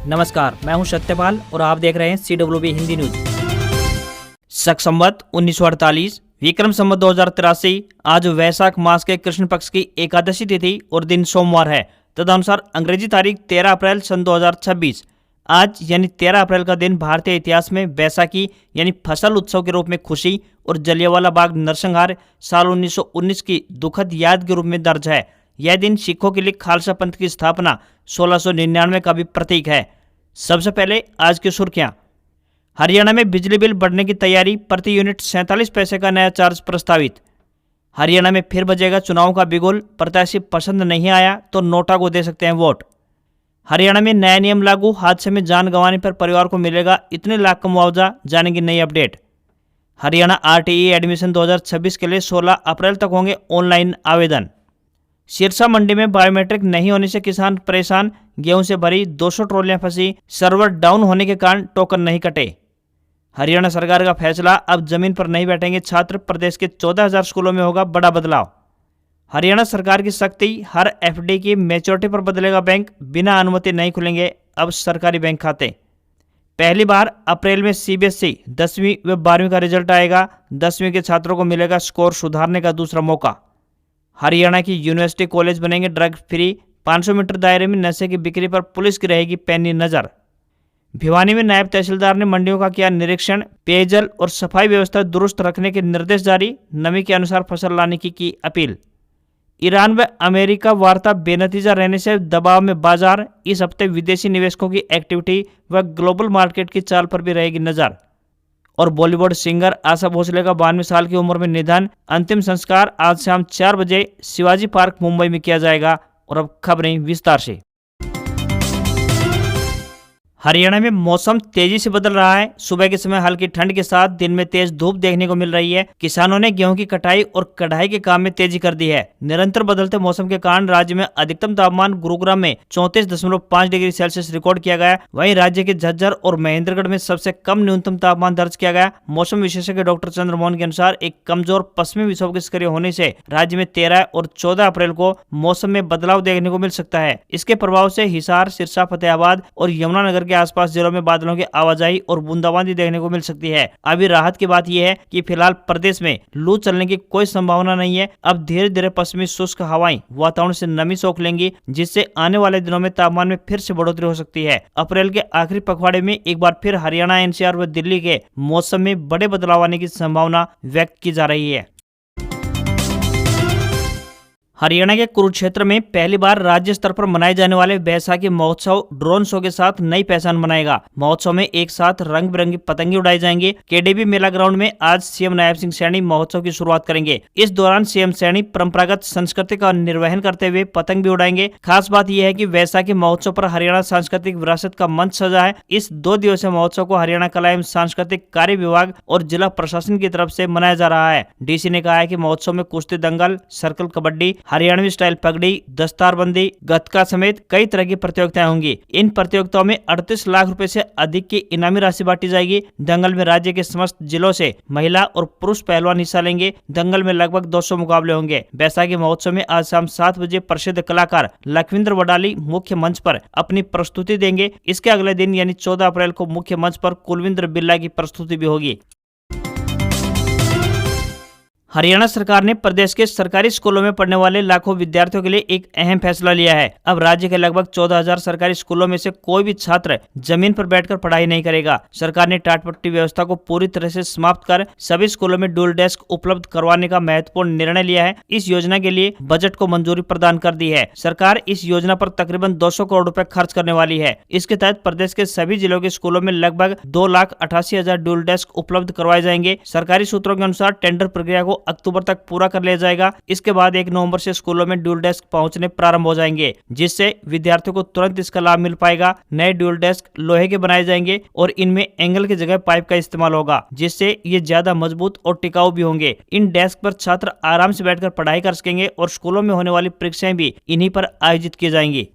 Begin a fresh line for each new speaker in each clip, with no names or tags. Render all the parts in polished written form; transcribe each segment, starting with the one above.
नमस्कार, मैं हूं सत्यपाल और आप देख रहे हैं CWB हिंदी न्यूज। शक संवत 1948 विक्रम संवत 2083 आज वैशाख मास के कृष्ण पक्ष की एकादशी तिथि और दिन सोमवार है। तदनुसार अंग्रेजी तारीख 13 अप्रैल सन 2026। आज यानी 13 अप्रैल का दिन भारतीय इतिहास में वैशाखी यानी फसल उत्सव के रूप में खुशी और जलियांवाला बाग नरसंहार साल 1919 की दुखद याद के रूप में दर्ज है। यह दिन सिखों के लिए खालसा पंथ की स्थापना 1699 का भी प्रतीक है। सबसे पहले आज की सुर्खियां। हरियाणा में बिजली बिल बढ़ने की तैयारी, प्रति यूनिट 47 पैसे का नया चार्ज प्रस्तावित। हरियाणा में फिर बजेगा चुनाव का बिगुल, प्रत्याशी पसंद नहीं आया तो नोटा को दे सकते हैं वोट। हरियाणा में नया नियम लागू, हादसे में जान गंवाने पर परिवार को मिलेगा इतने लाख का मुआवजा, जानेंगे नई अपडेट। हरियाणा RTE एडमिशन 2026 के लिए 16 अप्रैल तक होंगे ऑनलाइन आवेदन। सिरसा मंडी में बायोमेट्रिक नहीं होने से किसान परेशान, गेहूं से भरी 200 ट्रॉलियां फंसी, सर्वर डाउन होने के कारण टोकन नहीं कटे। हरियाणा सरकार का फैसला, अब जमीन पर नहीं बैठेंगे छात्र, प्रदेश के 14,000 स्कूलों में होगा बड़ा बदलाव। हरियाणा सरकार की सख्ती, हर FD की मैच्योरिटी पर बदलेगा बैंक, बिना अनुमति नहीं खुलेंगे अब सरकारी बैंक खाते। पहली बार अप्रैल में CBSE 10वीं व 12वीं का रिजल्ट आएगा, 10वीं के छात्रों को मिलेगा स्कोर सुधारने का दूसरा मौका। हरियाणा की यूनिवर्सिटी कॉलेज बनेंगे ड्रग फ्री, 500 मीटर दायरे में नशे की बिक्री पर पुलिस की रहेगी पैनी नजर। भिवानी में नायब तहसीलदार ने मंडियों का किया निरीक्षण, पेयजल और सफाई व्यवस्था दुरुस्त रखने के निर्देश जारी, नमी के अनुसार फसल लाने की अपील। ईरान व अमेरिका वार्ता बेनतीजा रहने से दबाव में बाजार, इस हफ्ते विदेशी निवेशकों की एक्टिविटी व ग्लोबल मार्केट की चाल पर भी रहेगी नजर। और बॉलीवुड सिंगर आशा भोसले का 92 साल की उम्र में निधन, अंतिम संस्कार आज शाम 4 बजे शिवाजी पार्क मुंबई में किया जाएगा। और अब खबरें विस्तार से। हरियाणा में मौसम तेजी से बदल रहा है। सुबह के समय हल्की ठंड के साथ दिन में तेज धूप देखने को मिल रही है। किसानों ने गेहूं की कटाई और कढ़ाई के काम में तेजी कर दी है। निरंतर बदलते मौसम के कारण राज्य में अधिकतम तापमान गुरुग्राम में 34.5 डिग्री सेल्सियस रिकॉर्ड किया गया। वहीं राज्य के झज्जर और महेंद्रगढ़ में सबसे कम न्यूनतम तापमान दर्ज किया गया। मौसम विशेषज्ञ डॉक्टर चंद्रमोहन के अनुसार एक कमजोर पश्चिमी विक्षोभ के सक्रिय होने से राज्य में 13 और 14 अप्रैल को मौसम में बदलाव देखने को मिल सकता है। इसके प्रभाव से हिसार, सिरसा, फतेहाबाद और यमुनानगर के आसपास जिलों में बादलों की आवाजाही और बूंदाबांदी देखने को मिल सकती है। अभी राहत की बात यह है कि फिलहाल प्रदेश में लू चलने की कोई संभावना नहीं है। अब धीरे धीरे पश्चिमी शुष्क हवाएं वातावरण से नमी सोख लेंगी, जिससे आने वाले दिनों में तापमान में फिर से बढ़ोतरी हो सकती है। अप्रैल के आखिरी पखवाड़े में एक बार फिर हरियाणा, NCR व दिल्ली के मौसम में बड़े बदलाव आने की संभावना व्यक्त की जा रही है। हरियाणा के कुरुक्षेत्र में पहली बार राज्य स्तर पर मनाए जाने वाले बैसाखी महोत्सव ड्रोन शो के साथ नई पहचान बनाएगा। महोत्सव में एक साथ रंग बिरंगी पतंगे उड़ाए जाएंगे। KDB मेला ग्राउंड में आज CM नायब सिंह सैनी महोत्सव की शुरुआत करेंगे। इस दौरान CM सैनी परंपरागत संस्कृति का निर्वहन करते हुए पतंग भी उड़ाएंगे। खास बात यह है कि वैसाखी महोत्सव पर हरियाणा सांस्कृतिक विरासत का मंच सजा है। इस 2 दिवसीय महोत्सव को हरियाणा कला एवं सांस्कृतिक कार्य विभाग और जिला प्रशासन की तरफ से मनाया जा रहा है। DC ने कहा है कि महोत्सव में कुश्ती दंगल, सर्कल कबड्डी, हरियाणवी स्टाइल पगड़ी, दस्तारबंदी, गतका समेत कई तरह की प्रतियोगिताएं होंगी। इन प्रतियोगिताओं में 38 लाख रुपए से अधिक की इनामी राशि बांटी जाएगी। दंगल में राज्य के समस्त जिलों से महिला और पुरुष पहलवान हिस्सा लेंगे। दंगल में लगभग 200 मुकाबले होंगे। बैसाखी महोत्सव में आज शाम 7 बजे प्रसिद्ध कलाकार लखविंद्र वडाली मुख्य मंच पर अपनी प्रस्तुति देंगे। इसके अगले दिन यानी 14 अप्रैल को मुख्य मंच पर कुलविंद्र बिल्ला की प्रस्तुति भी होगी। हरियाणा सरकार ने प्रदेश के सरकारी स्कूलों में पढ़ने वाले लाखों विद्यार्थियों के लिए एक अहम फैसला लिया है। अब राज्य के लगभग 14,000 सरकारी स्कूलों में से कोई भी छात्र जमीन पर बैठकर पढ़ाई नहीं करेगा। सरकार ने टाटपट्टी व्यवस्था को पूरी तरह से समाप्त कर सभी स्कूलों में डुअल डेस्क उपलब्ध करवाने का महत्वपूर्ण निर्णय लिया है। इस योजना के लिए बजट को मंजूरी प्रदान कर दी है। सरकार इस योजना पर तकरीबन 200 करोड़ रुपए खर्च करने वाली है। इसके तहत प्रदेश के सभी जिलों के स्कूलों में लगभग 2,88,000 डुअल डेस्क उपलब्ध करवाए जाएंगे। सरकारी सूत्रों के अनुसार टेंडर प्रक्रिया को अक्टूबर तक पूरा कर लिया जाएगा। इसके बाद 1 नवंबर से स्कूलों में डुअल डेस्क पहुंचने प्रारंभ हो जाएंगे, जिससे विद्यार्थियों को तुरंत इसका लाभ मिल पाएगा। नए डुअल डेस्क लोहे के बनाए जाएंगे और इनमें एंगल की जगह पाइप का इस्तेमाल होगा, जिससे ये ज्यादा मजबूत और टिकाऊ भी होंगे। इन डेस्क पर छात्र आराम से बैठकर पढ़ाई कर सकेंगे और स्कूलों में होने वाली परीक्षाएं भी इन्हीं पर आयोजित की जाएंगी।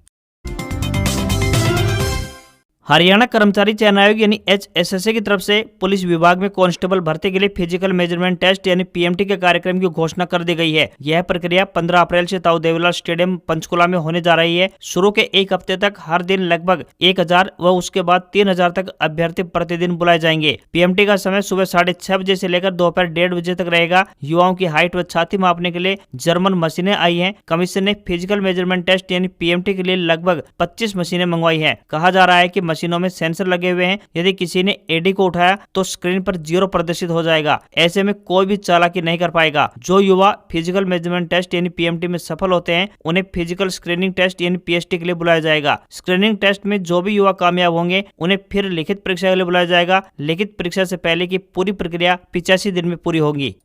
हरियाणा कर्मचारी चयन आयोग यानी HSSA की तरफ से पुलिस विभाग में कांस्टेबल भर्ती के लिए फिजिकल मेजरमेंट टेस्ट यानी PMT के कार्यक्रम की घोषणा कर दी गई है। यह प्रक्रिया 15 अप्रैल से ताऊ देवीलाल स्टेडियम पंचकुला में होने जा रही है। शुरू के एक हफ्ते तक हर दिन लगभग 1000 व उसके बाद 3000 तक अभ्यर्थी प्रतिदिन बुलाए जाएंगे। PMT का समय सुबह 6:30 बजे से लेकर दोपहर 1:30 बजे तक रहेगा। युवाओं की हाइट व छाती मापने के लिए जर्मन मशीनें आई हैं। कमीशन ने फिजिकल मेजरमेंट टेस्ट यानी PMT के लिए लगभग 25 मशीनें मंगवाई हैं। कहा जा रहा है कि मशीनों में सेंसर लगे हुए हैं। यदि किसी ने AD को उठाया तो स्क्रीन पर 0 प्रदर्शित हो जाएगा। ऐसे में कोई भी चालाकी नहीं कर पाएगा। जो युवा फिजिकल मेजरमेंट टेस्ट यानी PMT में सफल होते हैं उन्हें फिजिकल स्क्रीनिंग टेस्ट यानी PST के लिए बुलाया जाएगा। स्क्रीनिंग टेस्ट में जो भी युवा कामयाब होंगे उन्हें फिर लिखित परीक्षा के लिए बुलाया जाएगा। लिखित परीक्षा से पहले की पूरी प्रक्रिया 85 दिन में पूरी होगी।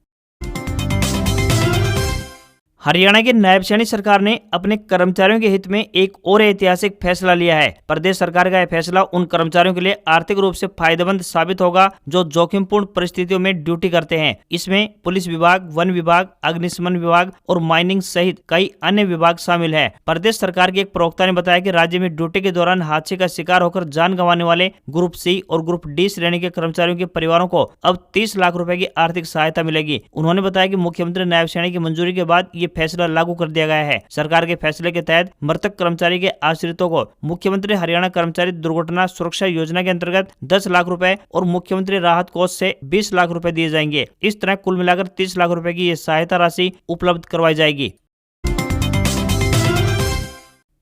हरियाणा की नायब सैनी सरकार ने अपने कर्मचारियों के हित में एक और ऐतिहासिक फैसला लिया है। प्रदेश सरकार का यह फैसला उन कर्मचारियों के लिए आर्थिक रूप से फायदेमंद साबित होगा जो जोखिमपूर्ण परिस्थितियों में ड्यूटी करते हैं। इसमें पुलिस विभाग, वन विभाग, अग्निशमन विभाग और माइनिंग सहित कई अन्य विभाग शामिल है। प्रदेश सरकार के एक प्रवक्ता ने बताया कि राज्य में ड्यूटी के दौरान हादसे का शिकार होकर जान गंवाने वाले ग्रुप C और ग्रुप D श्रेणी के कर्मचारियों के परिवारों को अब 30 लाख रुपए की आर्थिक सहायता मिलेगी। उन्होंने बताया कि मुख्यमंत्री नायब सैनी की मंजूरी के बाद ये फैसला लागू कर दिया गया है। सरकार के फैसले के तहत मृतक कर्मचारी के आश्रितों को मुख्यमंत्री हरियाणा कर्मचारी दुर्घटना सुरक्षा योजना के अंतर्गत 10 लाख रुपए और मुख्यमंत्री राहत कोष से 20 लाख रुपए दिए जाएंगे। इस तरह कुल मिलाकर 30 लाख रुपए की ये सहायता राशि उपलब्ध करवाई जाएगी।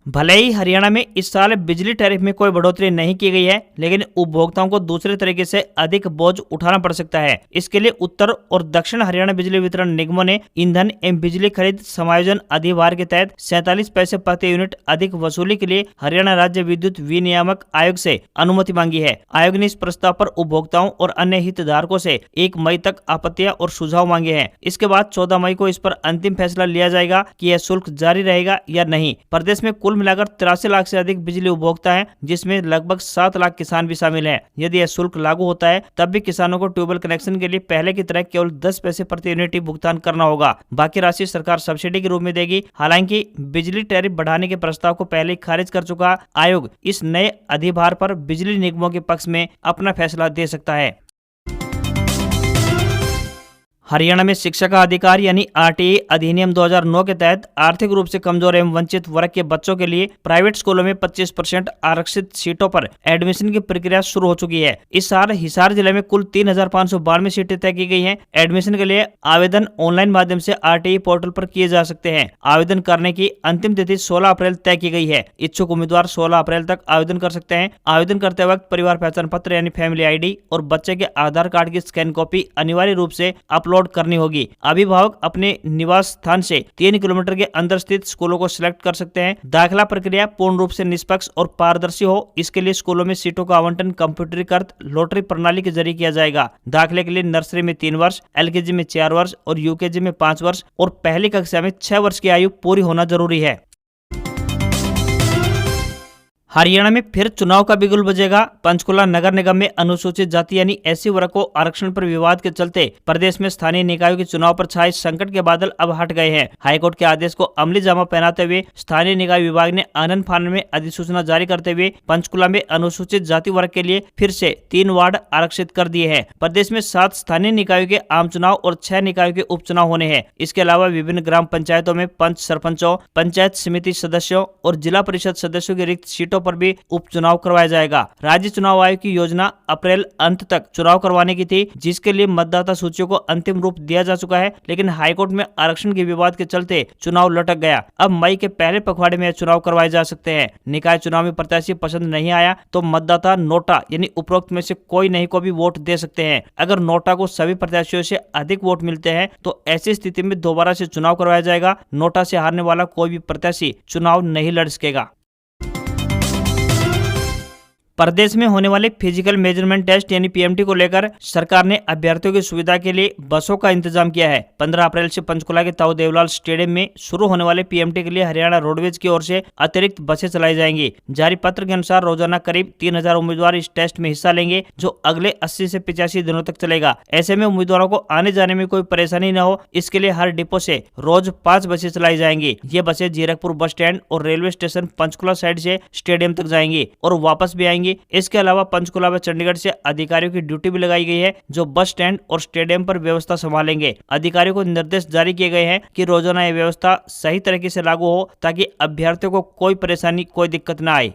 भले ही हरियाणा में इस साल बिजली टैरिफ में कोई बढ़ोतरी नहीं की गई है, लेकिन उपभोक्ताओं को दूसरे तरीके से अधिक बोझ उठाना पड़ सकता है। इसके लिए उत्तर और दक्षिण हरियाणा बिजली वितरण निगमों ने ईंधन एवं बिजली खरीद समायोजन अधिभार के तहत 47 पैसे प्रति यूनिट अधिक वसूली के लिए हरियाणा राज्य विद्युत विनियामक आयोग से अनुमति मांगी है। आयोग ने इस प्रस्ताव पर उपभोक्ताओं और अन्य हितधारकों से 1 मई तक आपत्तियां और सुझाव मांगे हैं। इसके बाद 14 मई को इस पर अंतिम फैसला लिया जाएगा कि यह शुल्क जारी रहेगा या नहीं। प्रदेश में कुल मिलाकर 83 लाख से अधिक बिजली उपभोक्ता हैं, जिसमें लगभग 7 लाख किसान भी शामिल हैं। यदि यह शुल्क लागू होता है तब भी किसानों को ट्यूबवेल कनेक्शन के लिए पहले की तरह केवल 10 पैसे प्रति यूनिट ही भुगतान करना होगा। बाकी राशि सरकार सब्सिडी के रूप में देगी। हालांकि बिजली टैरिफ बढ़ाने के प्रस्ताव को पहले ही खारिज कर चुका आयोग इस नए अधिभार पर बिजली निगमों के पक्ष में अपना फैसला दे सकता है। हरियाणा में शिक्षा का अधिकार यानी RTE अधिनियम 2009 के तहत आर्थिक रूप से कमजोर एवं वंचित वर्ग के बच्चों के लिए प्राइवेट स्कूलों में 25% आरक्षित सीटों पर एडमिशन की प्रक्रिया शुरू हो चुकी है। इस साल हिसार जिले में कुल 3592 सीटें तय की गई हैं। एडमिशन के लिए आवेदन ऑनलाइन माध्यम से RTE पोर्टल पर किए जा सकते हैं। आवेदन करने की अंतिम तिथि 16 अप्रैल तय की गई है। इच्छुक उम्मीदवार 16 अप्रैल तक आवेदन कर सकते हैं। आवेदन करते वक्त परिवार पहचान पत्र यानी फैमिली ID और बच्चे के आधार कार्ड की स्कैन कॉपी अनिवार्य रूप से अपलोड करनी होगी। अभिभावक अपने निवास स्थान से 3 किलोमीटर के अंदर स्थित स्कूलों को सिलेक्ट कर सकते हैं। दाखिला प्रक्रिया पूर्ण रूप से निष्पक्ष और पारदर्शी हो, इसके लिए स्कूलों में सीटों का आवंटन कंप्यूटरीकृत लॉटरी प्रणाली के जरिए किया जाएगा। दाखिले के लिए नर्सरी में 3 वर्ष, LKG में 4 वर्ष और UKG में 5 वर्ष और पहली कक्षा में 6 वर्ष की आयु पूरी होना जरूरी है। हरियाणा में फिर चुनाव का बिगुल बजेगा। पंचकुला नगर निगम में अनुसूचित जाति यानी SC वर्ग को आरक्षण पर विवाद के चलते प्रदेश में स्थानीय निकायों के चुनाव पर छाए संकट के बादल अब हट गए हैं। हाईकोर्ट के आदेश को अमली जामा पहनाते हुए स्थानीय निकाय विभाग ने आनन फानन में अधिसूचना जारी करते हुए पंचकुला में अनुसूचित जाति वर्ग के लिए फिर से 3 वार्ड आरक्षित कर दिए हैं। प्रदेश में 7 स्थानीय निकायों के आम चुनाव और 6 निकायों के उपचुनाव होने हैं। इसके अलावा विभिन्न ग्राम पंचायतों में पंच सरपंचों, पंचायत समिति सदस्यों और जिला परिषद सदस्यों की रिक्त सीटों पर भी उपचुनाव करवाया जाएगा। राज्य चुनाव आयोग की योजना अप्रैल अंत तक चुनाव करवाने की थी, जिसके लिए मतदाता सूचियों को अंतिम रूप दिया जा चुका है, लेकिन हाईकोर्ट में आरक्षण के विवाद के चलते चुनाव लटक गया। अब मई के पहले पखवाड़े में चुनाव करवाए जा सकते हैं। निकाय चुनाव में प्रत्याशी पसंद नहीं आया तो मतदाता नोटा यानी उपरोक्त में से कोई नहीं को भी वोट दे सकते हैं। अगर नोटा को सभी प्रत्याशियों से अधिक वोट मिलते हैं तो ऐसी स्थिति में दोबारा से चुनाव करवाया जाएगा। नोटा से हारने वाला कोई भी प्रत्याशी चुनाव नहीं लड़ सकेगा। प्रदेश में होने वाले फिजिकल मेजरमेंट टेस्ट यानी PMT को लेकर सरकार ने अभ्यर्थियों की सुविधा के लिए बसों का इंतजाम किया है। 15 अप्रैल से पंचकुला के ताऊ देवीलाल स्टेडियम में शुरू होने वाले PMT के लिए हरियाणा रोडवेज की ओर से अतिरिक्त बसें चलाई जाएंगी। जारी पत्र के अनुसार रोजाना करीब 3000 उम्मीदवार इस टेस्ट में हिस्सा लेंगे, जो अगले 80 से 85 दिनों तक चलेगा। ऐसे में उम्मीदवारों को आने जाने में कोई परेशानी न हो, इसके लिए हर डिपो से रोज 5 बसें चलाई जाएंगी। ये बसें जीरकपुर बस स्टैंड और रेलवे स्टेशन पंचकुला साइड से स्टेडियम तक जाएंगी और वापस भी आएंगी। जाएगी। इसके अलावा पंचकुला व चंडीगढ़ से अधिकारियों की ड्यूटी भी लगाई गई है, जो बस स्टैंड और स्टेडियम पर व्यवस्था संभालेंगे। अधिकारियों को निर्देश जारी किए गए हैं कि रोजाना यह व्यवस्था सही तरीके से लागू हो, ताकि अभ्यर्थियों को कोई परेशानी, कोई दिक्कत न आए।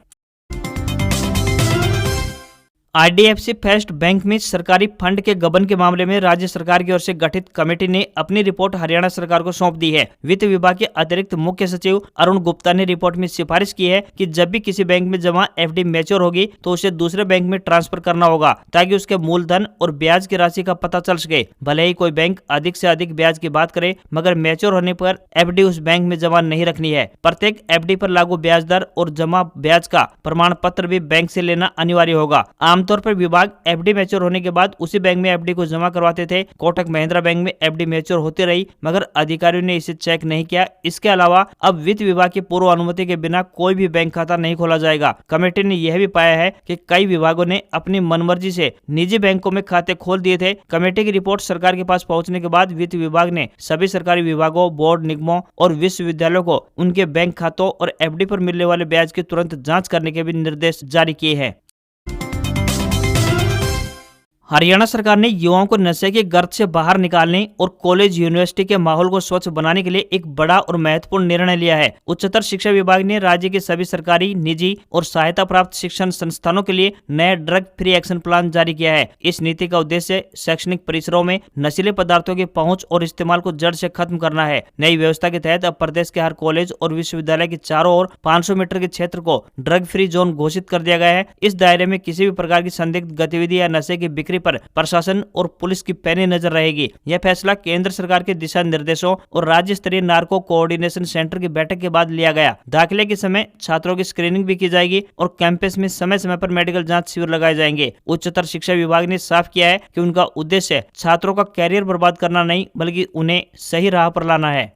IDFC फर्स्ट बैंक में सरकारी फंड के गबन के मामले में राज्य सरकार की ओर से गठित कमेटी ने अपनी रिपोर्ट हरियाणा सरकार को सौंप दी है। वित्त विभाग के अतिरिक्त मुख्य सचिव अरुण गुप्ता ने रिपोर्ट में सिफारिश की है कि जब भी किसी बैंक में जमा FD मैच्योर होगी तो उसे दूसरे बैंक में ट्रांसफर करना होगा, ताकि उसके मूलधन और ब्याज की राशि का पता चल सके। भले ही कोई बैंक अधिक से अधिक ब्याज की बात करे, मगर मैच्योर होने पर FD उस बैंक में जमा नहीं रखनी है। प्रत्येक FD पर लागू ब्याज दर और जमा ब्याज का प्रमाण पत्र भी बैंक से लेना अनिवार्य होगा। आमतौर पर विभाग FD मैच्योर होने के बाद उसी बैंक में FD को जमा करवाते थे। कोटक महिंद्रा बैंक में FD मैच्योर होती रही, मगर अधिकारियों ने इसे चेक नहीं किया। इसके अलावा अब वित्त विभाग की पूर्व अनुमति के बिना कोई भी बैंक खाता नहीं खोला जाएगा। कमेटी ने यह भी पाया है कि कई विभागों ने अपनी मनमर्जी से निजी बैंकों में खाते खोल दिए थे। कमेटी की रिपोर्ट सरकार के पास पहुंचने के बाद वित्त विभाग ने सभी सरकारी विभागों, बोर्ड, निगमों और विश्वविद्यालयों को उनके बैंक खातों और FD पर मिलने वाले ब्याज की तुरंत जांच करने के भी निर्देश जारी किए हैं। हरियाणा सरकार ने युवाओं को नशे की गर्त से बाहर निकालने और कॉलेज यूनिवर्सिटी के माहौल को स्वच्छ बनाने के लिए एक बड़ा और महत्वपूर्ण निर्णय लिया है। उच्चतर शिक्षा विभाग ने राज्य के सभी सरकारी, निजी और सहायता प्राप्त शिक्षण संस्थानों के लिए नया ड्रग फ्री एक्शन प्लान जारी किया है। इस नीति का उद्देश्य शैक्षणिक परिसरों में नशीले पदार्थों की पहुंच और इस्तेमाल को जड़ से खत्म करना है। नई व्यवस्था के तहत अब प्रदेश के हर कॉलेज और विश्वविद्यालय के चारों ओर 500 मीटर के क्षेत्र को ड्रग फ्री जोन घोषित कर दिया गया है। इस दायरे में किसी भी प्रकार की संदिग्ध गतिविधि या नशे की बिक्री पर प्रशासन और पुलिस की पैनी नजर रहेगी। यह फैसला केंद्र सरकार के दिशा निर्देशों और राज्य स्तरीय नार्को कोऑर्डिनेशन सेंटर की बैठक के बाद लिया गया। दाखिले के समय छात्रों की स्क्रीनिंग भी की जाएगी और कैंपस में समय समय पर मेडिकल जांच शिविर लगाए जाएंगे। उच्चतर शिक्षा विभाग ने साफ किया है कि उनका उद्देश्य छात्रों का कैरियर बर्बाद करना नहीं, बल्कि उन्हें सही राह पर लाना है।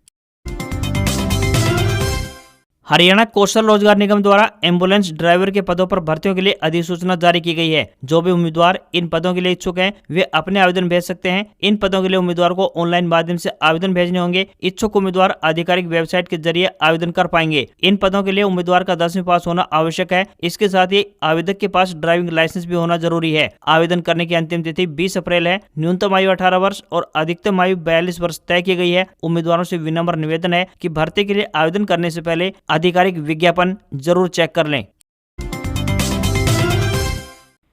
हरियाणा कौशल रोजगार निगम द्वारा एम्बुलेंस ड्राइवर के पदों पर भर्तियों के लिए अधिसूचना जारी की गई है। जो भी उम्मीदवार इन पदों के लिए इच्छुक हैं, वे अपने आवेदन भेज सकते हैं। इन पदों के लिए उम्मीदवार को ऑनलाइन माध्यम से आवेदन भेजने होंगे। इच्छुक उम्मीदवार आधिकारिक वेबसाइट के जरिए आवेदन कर पाएंगे। इन पदों के लिए उम्मीदवार का 10वीं पास होना आवश्यक है। इसके साथ ही आवेदक के पास ड्राइविंग लाइसेंस भी होना जरूरी है। आवेदन करने की अंतिम तिथि 20 अप्रैल है। न्यूनतम आयु 18 वर्ष और अधिकतम आयु 42 वर्ष तय की गई है। उम्मीदवारों से विनम्र निवेदन है कि भर्ती के लिए आवेदन करने से पहले आधिकारिक विज्ञापन जरूर चेक कर लें।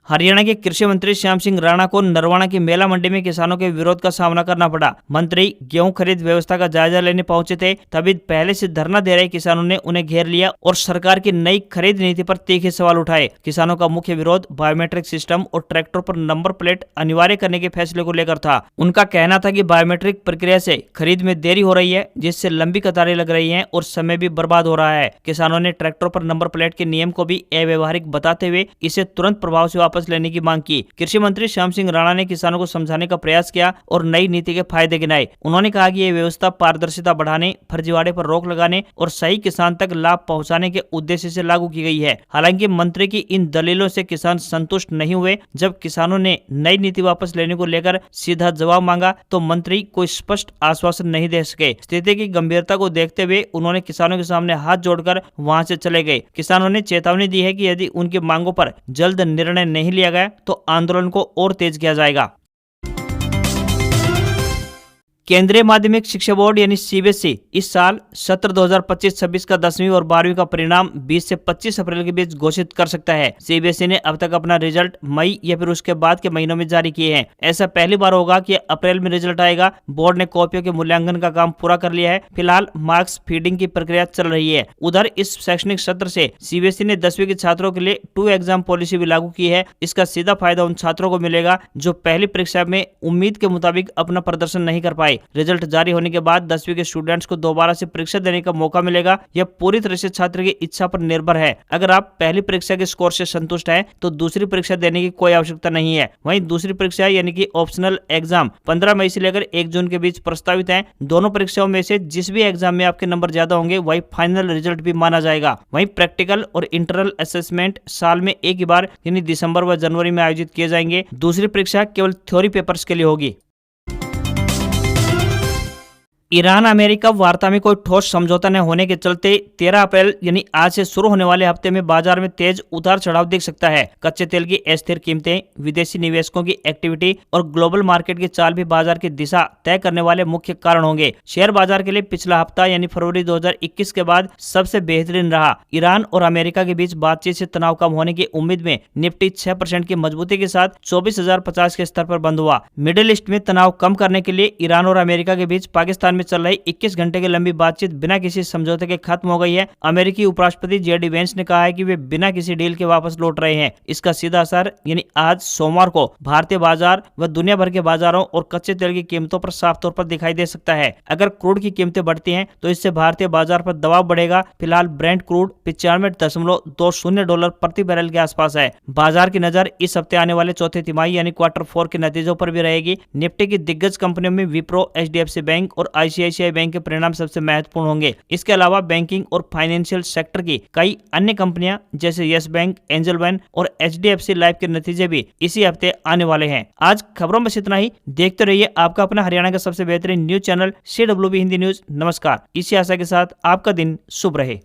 हरियाणा के कृषि मंत्री श्याम सिंह राणा को नरवाना की मेला मंडी में किसानों के विरोध का सामना करना पड़ा। मंत्री गेहूं खरीद व्यवस्था का जायजा लेने पहुंचे थे, तभी पहले से धरना दे रहे किसानों ने उन्हें घेर लिया और सरकार की नई खरीद नीति पर तीखे सवाल उठाए। किसानों का मुख्य विरोध बायोमेट्रिक सिस्टम और ट्रैक्टर पर नंबर प्लेट अनिवार्य करने के फैसले को लेकर था। उनका कहना था कि बायोमेट्रिक प्रक्रिया से खरीद में देरी हो रही है, जिससे लंबी कतारें लग रही है और समय भी बर्बाद हो रहा है। किसानों ने ट्रैक्टर पर नंबर प्लेट के नियम को भी अव्यवहारिक बताते हुए इसे तुरंत प्रभाव से वापस लेने की मांग की। कृषि मंत्री श्याम सिंह राणा ने किसानों को समझाने का प्रयास किया और नई नीति के फायदे गिनाए। उन्होंने कहा कि यह व्यवस्था पारदर्शिता बढ़ाने, फर्जीवाड़े पर रोक लगाने और सही किसान तक लाभ पहुंचाने के उद्देश्य से लागू की गई है। हालांकि मंत्री की इन दलीलों से किसान संतुष्ट नहीं हुए। जब किसानों ने नई नीति वापस लेने को लेकर सीधा जवाब मांगा तो मंत्री कोई स्पष्ट आश्वासन नहीं दे सके। स्थिति की गंभीरता को देखते हुए उन्होंने किसानों के सामने हाथ जोड़कर वहां से चले गए। किसानों ने चेतावनी दी है कि यदि उनकी मांगों पर जल्द निर्णय नहीं लिया गया तो आंदोलन को और तेज किया जाएगा। केंद्रीय माध्यमिक शिक्षा बोर्ड यानी CBSE इस साल सत्र 2025-26 का 10वीं और 12वीं का परिणाम 20 से 25 अप्रैल के बीच घोषित कर सकता है। CBSE ने अब तक अपना रिजल्ट मई या फिर उसके बाद के महीनों में जारी किए हैं। ऐसा पहली बार होगा कि अप्रैल में रिजल्ट आएगा। बोर्ड ने कॉपियों के मूल्यांकन का काम पूरा कर लिया है। फिलहाल मार्क्स फीडिंग की प्रक्रिया चल रही है। उधर इस शैक्षणिक सत्र से CBSE ने 10वीं के छात्रों के लिए 2 एग्जाम पॉलिसी भी लागू की है। इसका सीधा फायदा उन छात्रों को मिलेगा जो पहली परीक्षा में उम्मीद के मुताबिक अपना प्रदर्शन नहीं कर पाए। रिजल्ट जारी होने के बाद 10वीं के स्टूडेंट्स को दोबारा से परीक्षा देने का मौका मिलेगा। यह पूरी तरह से छात्र की इच्छा पर निर्भर है। अगर आप पहली परीक्षा के स्कोर से संतुष्ट हैं तो दूसरी परीक्षा देने की कोई आवश्यकता नहीं है। वहीं दूसरी परीक्षा यानी कि ऑप्शनल एग्जाम 15 मई से लेकर 1 जून के बीच प्रस्तावित है। दोनों परीक्षाओं में से जिस भी एग्जाम में आपके नंबर ज्यादा होंगे वही फाइनल रिजल्ट भी माना जाएगा। वहीं प्रैक्टिकल और इंटरनल असेसमेंट साल में एक ही बार यानी दिसंबर व जनवरी में आयोजित किए जाएंगे। दूसरी परीक्षा केवल थ्योरी पेपर्स के लिए होगी। ईरान अमेरिका वार्ता में कोई ठोस समझौता न होने के चलते 13 अप्रैल यानी आज से शुरू होने वाले हफ्ते में बाजार में तेज उतार चढ़ाव दिख सकता है। कच्चे तेल की अस्थिर कीमतें, विदेशी निवेशकों की एक्टिविटी और ग्लोबल मार्केट की चाल भी बाजार की दिशा तय करने वाले मुख्य कारण होंगे। शेयर बाजार के लिए पिछला हफ्ता यानी फरवरी 2021 के बाद सबसे बेहतरीन रहा। ईरान और अमेरिका के बीच बातचीत से तनाव कम होने की उम्मीद में निफ्टी 6% की मजबूती के साथ 24,050 के स्तर पर बंद हुआ। मिडिल ईस्ट में तनाव कम करने के लिए ईरान और अमेरिका के बीच पाकिस्तान में चल रही 21 घंटे की लंबी बातचीत बिना किसी समझौते के खत्म हो गई है। अमेरिकी उपराष्ट्रपति जेडी वेंस ने कहा है कि वे बिना किसी डील के वापस लौट रहे हैं। इसका सीधा असर यानी आज सोमवार को भारतीय बाजार व दुनिया भर के बाजारों और कच्चे तेल की कीमतों पर साफ तौर पर दिखाई दे सकता है। अगर क्रूड की कीमतें बढ़ती हैं तो इससे भारतीय बाजार पर दबाव बढ़ेगा। फिलहाल ब्रेंट क्रूड $95.20 प्रति बैरल के आसपास है। बाजार की नजर इस हफ्ते आने वाले चौथे तिमाही यानी Q4 के नतीजों पर भी रहेगी। निफ्टी की दिग्गज कंपनियों में विप्रो, एचडीएफसी बैंक और आईसीआईसीआई बैंक के परिणाम सबसे महत्वपूर्ण होंगे। इसके अलावा बैंकिंग और फाइनेंशियल सेक्टर की कई अन्य कंपनियां जैसे यस बैंक, एंजल वन और एचडीएफसी लाइफ के नतीजे भी इसी हफ्ते आने वाले हैं। आज खबरों में इतना ही। देखते रहिए आपका अपना हरियाणा का सबसे बेहतरीन news channel CWB Hindi news. नमस्कार। इसी आशा के साथ आपका दिन शुभ रहे।